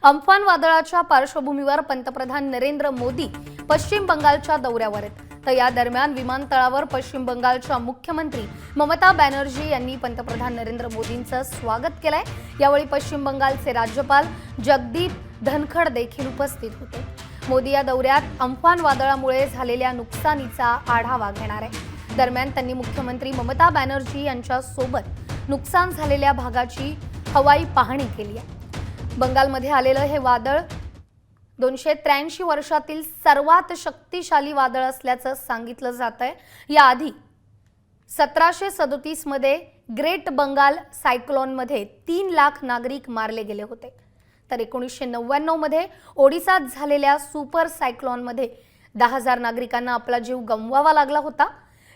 Amphan वादळाच्या पार्श्वभूमीवर पंतप्रधान नरेंद्र मोदी पश्चिम बंगालच्या दौऱ्यावर आहेत। तर या दरम्यान विमानतळावर पश्चिम बंगालच्या मुख्यमंत्री ममता बॅनर्जी यांनी पंतप्रधान नरेंद्र मोदींचं स्वागत केलंय। यावेळी पश्चिम बंगालचे राज्यपाल जगदीप धनखड देखील उपस्थित होते। मोदी या दौऱ्यात अम्फान वादळामुळे झालेल्या नुकसानीचा आढावा घेणार आहे। दरम्यान त्यांनी मुख्यमंत्री ममता बॅनर्जी यांच्या सोबत नुकसान झालेल्या भागाची हवाई पाहणी केली आहे। बंगालमध्ये आलेलं हे वादळ 283 वर्षातील सर्वात शक्तिशाली वादळ असल्याचं सांगितलं जातंय। याआधी 1737 मध्ये ग्रेट बंगाल सायक्लोनमध्ये 3 लाख नागरिक मारले गेले होते। तर 1999 मध्ये ओडिसात झालेल्या सुपर सायक्लोनमध्ये 10,000 नागरिकांना आपला जीव गमवावा लागला होता।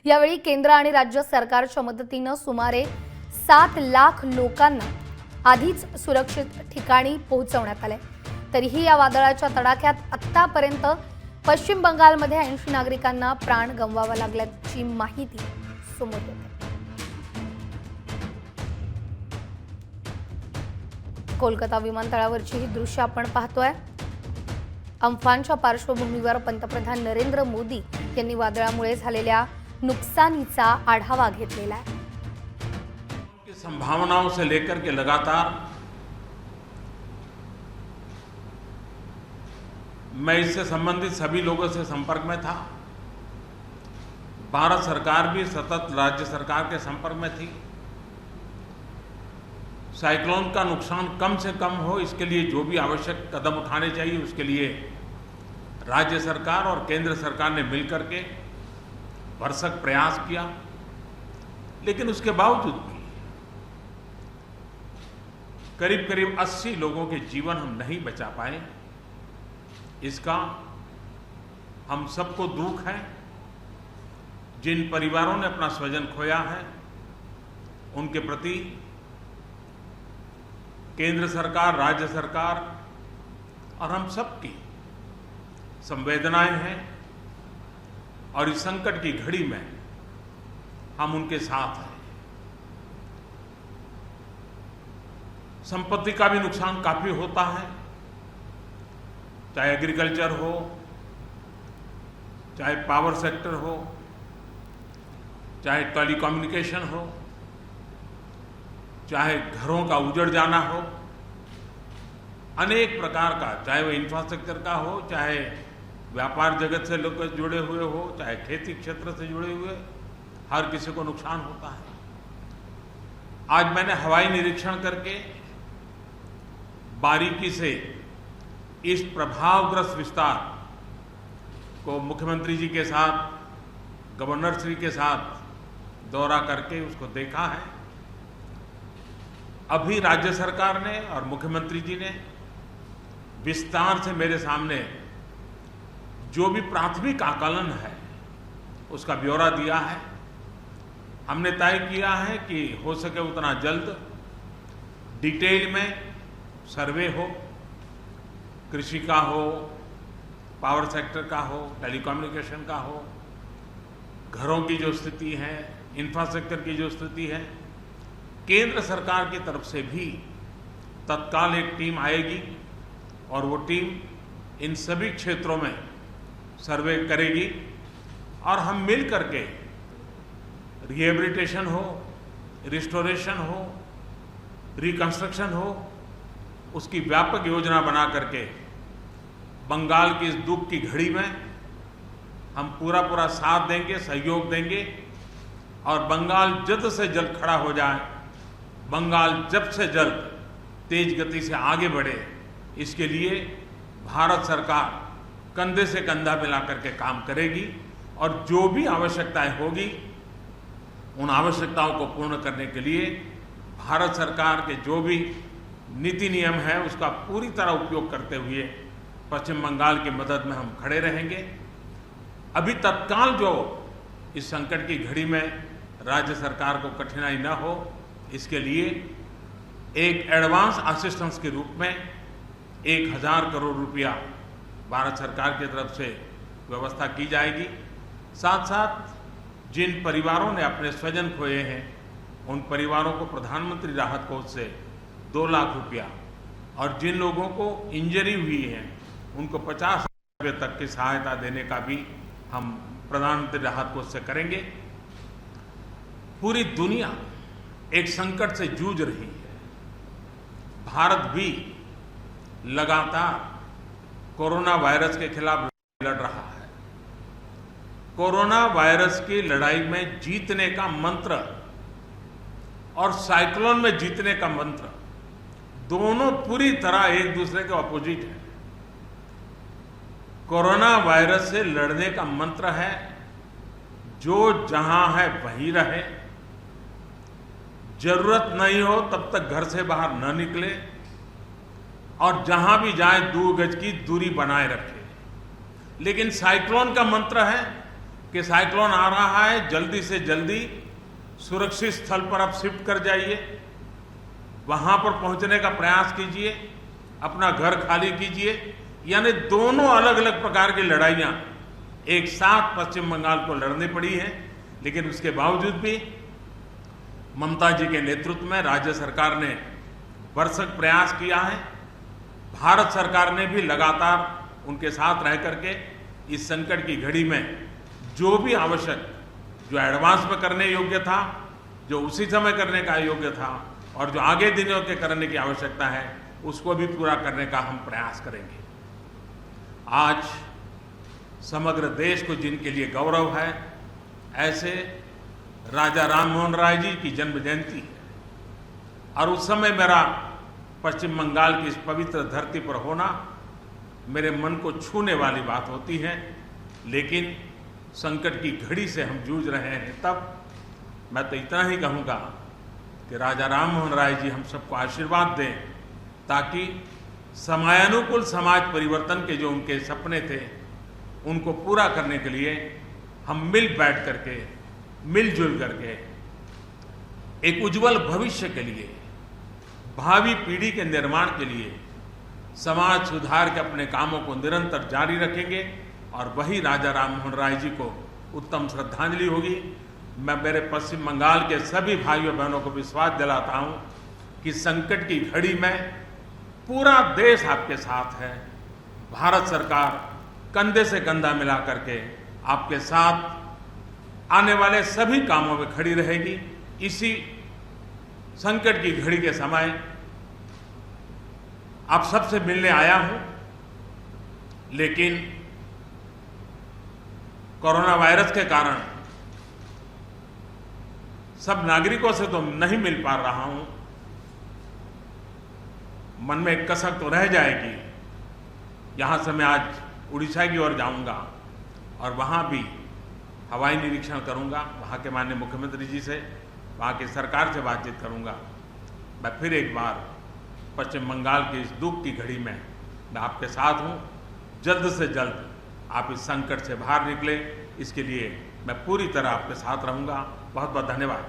यावेळी केंद्र आणि राज्य सरकारच्या मदतीने सुमारे 7 लाख लोकांना आधीच सुरक्षित ठिकाणी पोहोचवण्यात आले। तरीही या वादळाच्या तडाख्यात आतापर्यंत पश्चिम बंगालमध्ये 80 नागरिकांना प्राण गमवावा लागल्याची माहिती समोर येते। कोलकाता विमानतळावरची ही दृश्य आपण पाहतोय। अम्फानच्या पार्श्वभूमीवर पंतप्रधान नरेंद्र मोदी यांनी वादळामुळे झालेल्या नुकसानीचा आढावा घेतलेला आहे। संभावनाओं से लेकर के लगातार मैं इससे संबंधित सभी लोगों से संपर्क में था। भारत सरकार भी सतत राज्य सरकार के संपर्क में थी। साइक्लोन का नुकसान कम से कम हो, इसके लिए जो भी आवश्यक कदम उठाने चाहिए उसके लिए राज्य सरकार और केंद्र सरकार ने मिलकर के भरसक प्रयास किया। लेकिन उसके बावजूद भी करीब करीब 80 लोगों के जीवन हम नहीं बचा पाए। इसका हम सबको दुख है। जिन परिवारों ने अपना स्वजन खोया है उनके प्रति केंद्र सरकार, राज्य सरकार और हम सबकी संवेदनाएं हैं और इस संकट की घड़ी में हम उनके साथ हैं। संपत्ति का भी नुकसान काफी होता है, चाहे एग्रीकल्चर हो, चाहे पावर सेक्टर हो, चाहे टेलीकम्युनिकेशन हो, चाहे घरों का उजड़ जाना हो, अनेक प्रकार का, चाहे वो इंफ्रास्ट्रक्चर का हो, चाहे व्यापार जगत से लोग जुड़े हुए हो, चाहे खेती क्षेत्र से जुड़े हुए, हर किसी को नुकसान होता है। आज मैंने हवाई निरीक्षण करके बारीकी से इस प्रभावग्रस्त विस्तार को मुख्यमंत्री जी के साथ, गवर्नर श्री के साथ दौरा करके उसको देखा है। अभी राज्य सरकार ने और मुख्यमंत्री जी ने विस्तार से मेरे सामने जो भी प्राथमिक आकलन है उसका ब्यौरा दिया है। हमने तय किया है कि हो सके उतना जल्द डिटेल में सर्वे हो, कृषि का हो, पावर सेक्टर का हो, टेलीकम्युनिकेशन का हो, घरों की जो स्थिति है, इंफ्रास्ट्रक्चर की जो स्थिति है, केंद्र सरकार की तरफ से भी तत्काल एक टीम आएगी और वो टीम इन सभी क्षेत्रों में सर्वे करेगी और हम मिल करके रिहेबिलिटेशन हो, रिस्टोरेशन हो, रिकंस्ट्रक्शन हो, उसकी व्यापक योजना बना करके बंगाल की इस दुख की घड़ी में हम पूरा साथ देंगे, सहयोग देंगे और बंगाल जल्द से जल्द खड़ा हो जाए, बंगाल जल्द से जल्द तेज गति से आगे बढ़े, इसके लिए भारत सरकार कंधे से कंधा मिला करके काम करेगी और जो भी आवश्यकताएं होगी उन आवश्यकताओं को पूर्ण करने के लिए भारत सरकार के जो भी नीति नियम है उसका पूरी तरह उपयोग करते हुए पश्चिम बंगाल की मदद में हम खड़े रहेंगे। अभी तत्काल जो इस संकट की घड़ी में राज्य सरकार को कठिनाई न हो, इसके लिए एक एडवांस असिस्टेंस के रूप में 1000 करोड़ रुपया भारत सरकार की तरफ से व्यवस्था की जाएगी। साथ साथ जिन परिवारों ने अपने स्वजन खोए हैं उन परिवारों को प्रधानमंत्री राहत कोष से 2 लाख रुपया और जिन लोगों को इंजरी हुई है उनको 50 रुपये तक की सहायता देने का भी हम प्रधानमंत्री राहत कोष से करेंगे। पूरी दुनिया एक संकट से जूझ रही है। भारत भी लगातार कोरोना वायरस के खिलाफ लड़ रहा है। कोरोना वायरस की लड़ाई में जीतने का मंत्र और साइक्लोन में जीतने का मंत्र दोनों पूरी तरह एक दूसरे के ऑपोजिट है। कोरोना वायरस से लड़ने का मंत्र है जो जहां है वहीं रहे, जरूरत नहीं हो तब तक घर से बाहर न निकले और जहां भी जाए 2 गज की दूरी बनाए रखे। लेकिन साइक्लोन का मंत्र है कि साइक्लोन आ रहा है, जल्दी से जल्दी सुरक्षित स्थल पर आप शिफ्ट कर जाइए, वहां पर पहुंचने का प्रयास कीजिए, अपना घर खाली कीजिए। यानी दोनों अलग अलग प्रकार की लड़ाइयां एक साथ पश्चिम बंगाल को लड़नी पड़ी है। लेकिन उसके बावजूद भी ममता जी के नेतृत्व में राज्य सरकार ने भरसक प्रयास किया है। भारत सरकार ने भी लगातार उनके साथ रह करके इस संकट की घड़ी में जो भी आवश्यक, जो एडवांस में करने योग्य था, जो उसी समय करने का योग्य था और जो आगे दिनों के करने की आवश्यकता है, उसको भी पूरा करने का हम प्रयास करेंगे। आज समग्र देश को जिनके लिए गौरव है, ऐसे राजा राममोहन राय जी की जन्म जयंती है और उस समय मेरा पश्चिम बंगाल की इस पवित्र धरती पर होना मेरे मन को छूने वाली बात होती है। लेकिन संकट की घड़ी से हम जूझ रहे हैं, तब मैं तो इतना ही कहूँगा कि राजा राममोहन राय जी हम सबको आशीर्वाद दें ताकि समयानुकूल समाज परिवर्तन के जो उनके सपने थे उनको पूरा करने के लिए हम मिल बैठ करके, मिलजुल करके एक उज्जवल भविष्य के लिए, भावी पीढ़ी के निर्माण के लिए समाज सुधार के अपने कामों को निरंतर जारी रखेंगे और वही राजा राममोहन राय जी को उत्तम श्रद्धांजलि होगी। मैं मेरे पश्चिम बंगाल के सभी भाइयों बहनों को विश्वास दिलाता हूं कि संकट की घड़ी में पूरा देश आपके साथ है। भारत सरकार कंधे से कंधा मिला करके आपके साथ आने वाले सभी कामों में खड़ी रहेगी। इसी संकट की घड़ी के समय आप सबसे मिलने आया हूं, लेकिन कोरोना वायरस के कारण सब नागरिकों से तो नहीं मिल पा रहा हूं। मन में एक कसक तो रह जाएगी। यहां से मैं आज उड़ीसा की ओर जाऊंगा और वहां भी हवाई निरीक्षण करूंगा, वहां के माननीय मुख्यमंत्री जी से, वहां की सरकार से बातचीत करूंगा। मैं फिर एक बार पश्चिम बंगाल की इस दुख की घड़ी में मैं आपके साथ हूं। जल्द से जल्द आप इस संकट से बाहर निकले, इसके लिए मैं पूरी तरह आपके साथ रहूंगा। बहुत बहुत धन्यवाद।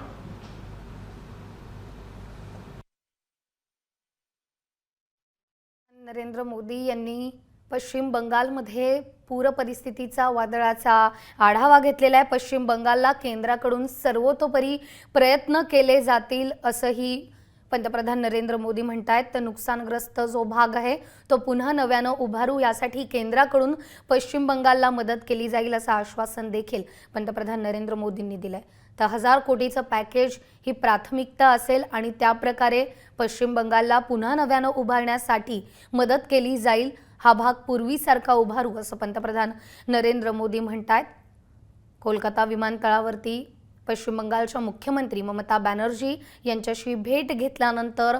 नरेंद्र मोदी यांनी पश्चिम बंगालमध्ये पूर परिस्थितीचा, वादळाचा आढावा घेतलेला आहे। पश्चिम बंगालला केंद्राकडून सर्वतोपरी प्रयत्न केले जातील असंही पंतप्रधान नरेंद्र मोदी म्हणतात। तर नुकसानग्रस्त जो भाग आहे तो पुन्हा नव्याने उभारू यासाठी केंद्राकडून पश्चिम बंगालला मदत केली जाईल असं आश्वासन देखील पंतप्रधान नरेंद्र मोदींनी दिलंय। तर 1000 कोटीचं पॅकेज ही प्राथमिकता असेल आणि त्या प्रकारे पश्चिम बंगालला पुन्हा नव्याने उभारण्यासाठी मदत केली जाईल। हा भाग पूर्वीसारखा उभारू असं पंतप्रधान नरेंद्र मोदी म्हणतात। कोलकाता विमानतळावरती पश्चिम बंगालच्या मुख्यमंत्री ममता बॅनर्जी यांच्याशी भेट घेतल्यानंतर,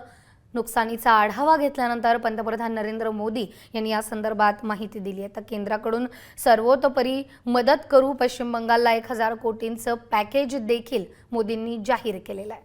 नुकसानीचा आढावा घेतल्यानंतर पंतप्रधान नरेंद्र मोदी यांनी या संदर्भात माहिती दिली आहे। तर केंद्राकडून सर्वतोपरी मदत करू, पश्चिम बंगालला 1000 कोटींचं पॅकेज देखील मोदींनी जाहीर केलेलं आहे।